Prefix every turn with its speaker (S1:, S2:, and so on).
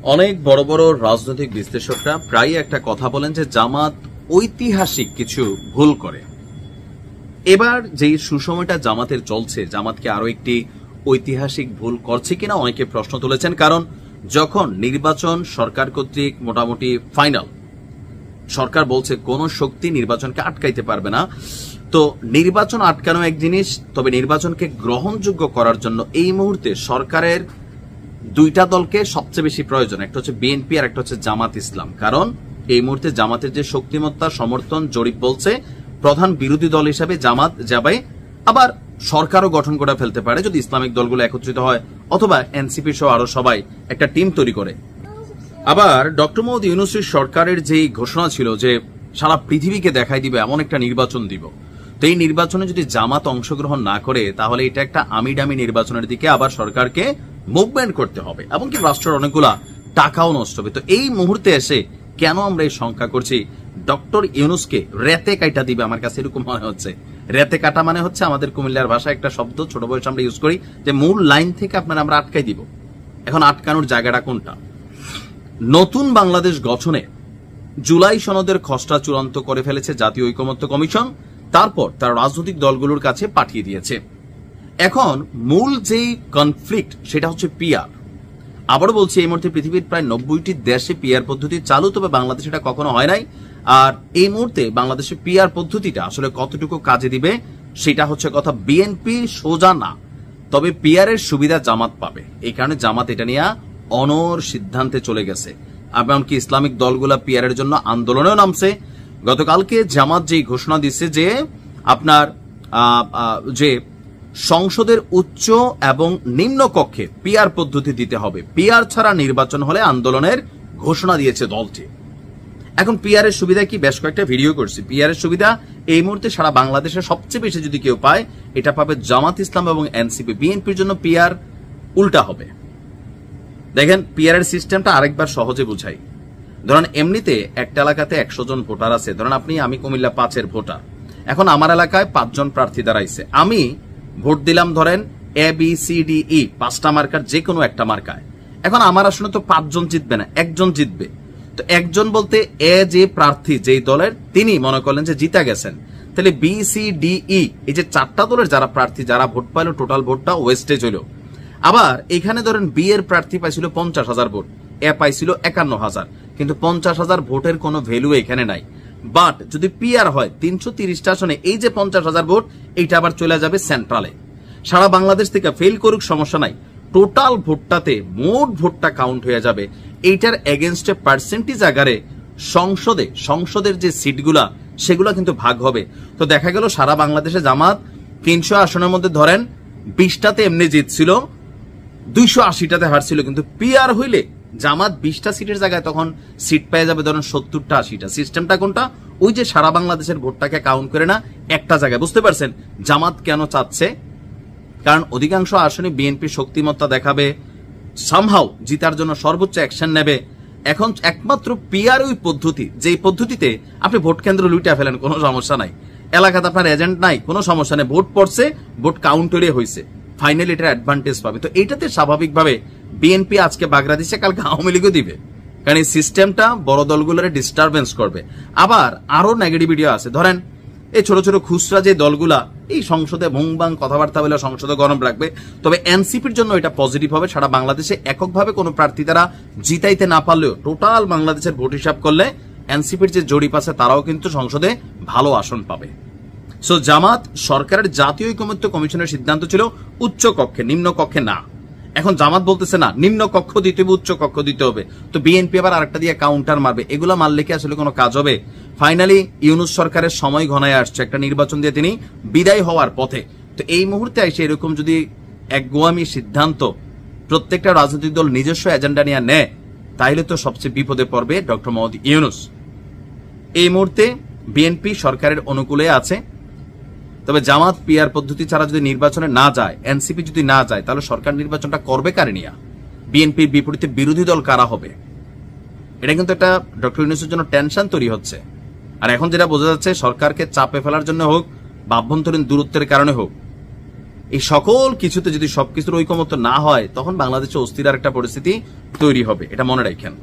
S1: অনেক বড় বড় রাজনৈতিক বিশ্লেষকরা প্রায় একটা কথা বলেন যে জামাত ঐতিহাসিক কিছু ভুল করে। এবার যেই সুসময়টা জামাতের চলছে, জামাতকে আরো একটি ঐতিহাসিক ভুল করছে কিনা অনেকে প্রশ্ন তুলেছেন। কারণ যখন নির্বাচন সরকার কর্তৃক মোটামুটি ফাইনাল, সরকার বলছে কোন শক্তি নির্বাচনকে আটকাইতে পারবে না, তো নির্বাচন আটকানো এক জিনিস, তবে নির্বাচনকে গ্রহণযোগ্য করার জন্য এই মুহূর্তে সরকারের দুইটা দলকে সবচেয়ে বেশি প্রয়োজন, একটা হচ্ছে বিএনপি আর একটা হচ্ছে জামাত ইসলাম। কারণ এই মুহূর্তে জামাতের যে শক্তিমত্তা, সমর্থন, জরিপ বলছে প্রধান বিরোধী দল হিসাবে জামাত যাবে, আবার সরকারও গঠন করে ফেলতে পারে যদি ইসলামিক দলগুলো একত্রিত হয়, অথবা এনসিপি সহ আরো সবাই একটা টিম তৈরি করে। আবার ডক্টর মোহাম্মদ ইউনূসের সরকারের যেই ঘোষণা ছিল যে সারা পৃথিবীকে দেখাই দিবে এমন একটা নির্বাচন দিব, তো এই নির্বাচনে যদি জামাত অংশগ্রহণ না করে তাহলে এটা একটা আমিডামি নির্বাচনের দিকে আবার সরকারকে মুভমেন্ট করতে হবে, এমনকি রাষ্ট্রের অনেকগুলা টাকাও নষ্ট হবে। তো এই মুহূর্তে এসে কেন আমরা এই শঙ্কা করছি ডক্টর ইউনূসকে রেতে কাটা দিবে? আমার কাছে এরকম মনে হচ্ছে। রেতে কাটা মানে হচ্ছে আমাদের কুমিল্লার ভাষায় একটা শব্দ, ছোট বয়সে আমরা ইউজ করি যে মূল লাইন থেকে আপনারা আমরা আটকাই দিব। এখন আটকানোর জায়গাটা কোনটা? নতুন বাংলাদেশ গঠনে জুলাই সনদের খসড়া চূড়ান্ত করে ফেলেছে জাতীয় ঐকমত্য কমিশন, তারপর তার রাজনৈতিক দলগুলোর কাছে পাঠিয়ে দিয়েছে। এখন মূল যেই কনফ্লিক্ট সেটা হচ্ছে পিআর। আবারও বলছি, এই মুহূর্তে পৃথিবীর প্রায় 90টি দেশে পিআর পদ্ধতি চালু, তবে বাংলাদেশে এটা কখনো হয় নাই। আর এই মুহূর্তে বাংলাদেশে পিআর পদ্ধতিটা আসলে কতটুকু কাজে দিবে সেটা হচ্ছে কথা। বিএনপি সোজা না, তবে পিআর এর সুবিধা জামাত পাবে। এই কারণে জামাত এটা নিয়ে অনর সিদ্ধান্তে চলে গেছে। এমনকি ইসলামিক দলগুলা পিআর এর জন্য আন্দোলনেও নামছে। গতকালকে জামাত যেই ঘোষণা দিচ্ছে যে আপনার যে সংসদের উচ্চ এবং নিম্ন কক্ষে পিআর পদ্ধতি দিতে হবে, পিআর ছাড়া নির্বাচন হলে আন্দোলনের ঘোষণা দিয়েছে দলটি। এখন পিআর এর সুবিধা কি? বেশ কয়েকটা ভিডিও করছি। পিআর এর সুবিধা এই মুহূর্তে সারা বাংলাদেশে সবচেয়ে বেশি যদি কেউ পায় এটা পাবে জামাত ইসলাম এবং এনসিপি। বিএনপির জন্য পিআর উল্টা হবে। দেখেন পিআর এর সিস্টেমটা আরেকবার সহজে বুঝাই। ধরেন এমনিতে একটা এলাকাতে 100 জন ভোটার আছে, ধরেন আমি কুমিল্লা 5-এর ভোটার। এখন আমার এলাকায় 5 জন প্রার্থী দাঁড়াইছে, আমি ভোট দিলাম ধরেন ABCDE 5টা মার্কার যে কোনো একটা মার্কায়। এখন আমার আসলে তো 5 জন জিতবে না, একজন জিতবে। তো একজন বলতে এ যে প্রার্থী যেই দলের, তিনি মনে করলেন যে জিতা গেছেন, তাহলে BCDE এই যে 4টা দলের যারা প্রার্থী যারা ভোট পাইলো টোটাল ভোটটা ওয়েস্টেজ হইল। আবার এখানে ধরেন বি এর প্রার্থী পাইছিল 50,000 ভোট, এ পাইছিল 51,000, কিন্তু 50,000 ভোটের কোনো ভ্যালু এখানে নাই। বাট যদি পিআর হয় 330টা আসনে এই যে 50,000 ভোট এইটা আবার চলে যাবে সেন্ট্রালে। সারা বাংলাদেশ থেকে ফেল করুক সমস্যা নাই, টোটাল ভোটটাতে মোট ভোটটা কাউন্ট হয়ে যাবে। এইটার এগেনস্টে পার্সেন্টেজ আকারে সংসদের যে সিটগুলা সেগুলা কিন্তু ভাগ হবে। তো দেখা গেল সারা বাংলাদেশে জামাত 300 আসনের মধ্যে ধরেন 20টাতে এমনি জিতছিল, 280টাতে হারছিল, কিন্তু পিআর হইলে জামাত 20টা সিটের জায়গায় তখন সিট পেয়ে যাবে ধরেন 70টা 80টা। সিস্টেমটা কোনটা? ওই যে সারা বাংলাদেশের ভোটটাকে কাউন্ট করে না একটা জায়গায়। বুঝতে পারছেন জামাত কেন চাচ্ছে? কারণ অধিকাংশ আসনে বিএনপি শক্তিমত্তা দেখাবে, সামহাও জিতার জন্য সর্বোচ্চ অ্যাকশন নেবে। এখন একমাত্র পিআর ওই পদ্ধতি, যেই পদ্ধতিতে আপনি ভোট কেন্দ্র লুইটা ফেলেন, কোনো সমস্যা নাই, এলাকাতে আপনার এজেন্ট নাই, কোনো সমস্যা নেই, ভোট পড়ছে, ভোট কাউন্টারে হয়েছে, ফাইনালি এটার অ্যাডভান্টেজ পাবে। তো এইটাতে স্বাভাবিকভাবে বিএনপি আজকে বাগড়া দিচ্ছে, কালকে আওয়ামী লীগও দিবে, কারণ এই সিস্টেমটা বড় দলগুলোর ডিস্টারবেন্স করবে। আবার আরো নেগেটিভিটি আছে, ধরেন এই ছোট ছোট খুচরা যে দলগুলা এই সংসদে ভুংবাং কথাবার্তা বলে সংসদে গরম রাখবে, তবে এনসিপির জন্য এটা পজিটিভ হবে। সারা বাংলাদেশে এককভাবে কোনো প্রার্থী তারা জিতাইতে না পারলেও টোটাল বাংলাদেশের ভোট হিসাব করলে এনসিপির যে জরিপ আছে তারাও কিন্তু সংসদে ভালো আসন পাবে। সো জামাত সরকারের জাতীয় ঐকমত্য কমিশনের সিদ্ধান্ত ছিল উচ্চ কক্ষে, নিম্ন কক্ষে না। এখন জামাত বলতেছে না নিম্ন কক্ষ দিতে হবে, উচ্চ কক্ষ দিতে হবে। তো বিএনপি আবার আরেকটা দিয়ে কাউন্টার মারবে। এগুলা মারলে কি আসলে কোনো কাজ হবে? ফাইনালি ইউনূস সরকারের সময় ঘনায় আসছে, একটা নির্বাচন দিয়ে তিনি বিদায় হওয়ার পথে। তো এই মুহূর্তে এসে এরকম যদি একগুয়ামি সিদ্ধান্ত প্রত্যেকটা রাজনৈতিক দল নিজস্ব এজেন্ডা নিয়ে নেয়, তাহলে তো সবচেয়ে বিপদে পড়বে ডক্টর মোহাম্মদ ইউনূস। এই মুহূর্তে বিএনপি সরকারের অনুকূলে আছে, তবে জামাত পিআর পদ্ধতি ছাড়া যদি নির্বাচনে না যায়, এনসিপি যদি না যায়, তাহলে সরকার নির্বাচনটা করবে কারে নিয়া? বিএনপির বিপরীতে বিরোধী দল কারা হবে? এটা কিন্তু একটা ডক্টর ইউনূসের জন্য টেনশন তৈরি হচ্ছে। আর এখন যেটা বোঝা যাচ্ছে, সরকারকে চাপে ফেলার জন্য হোক বা আভ্যন্তরীণ দূরত্বের কারণে হোক, এই সকল কিছুতে যদি সবকিছুর ঐকমত্য না হয় তখন বাংলাদেশে অস্থির একটা পরিস্থিতি তৈরি হবে, এটা মনে রাখেন।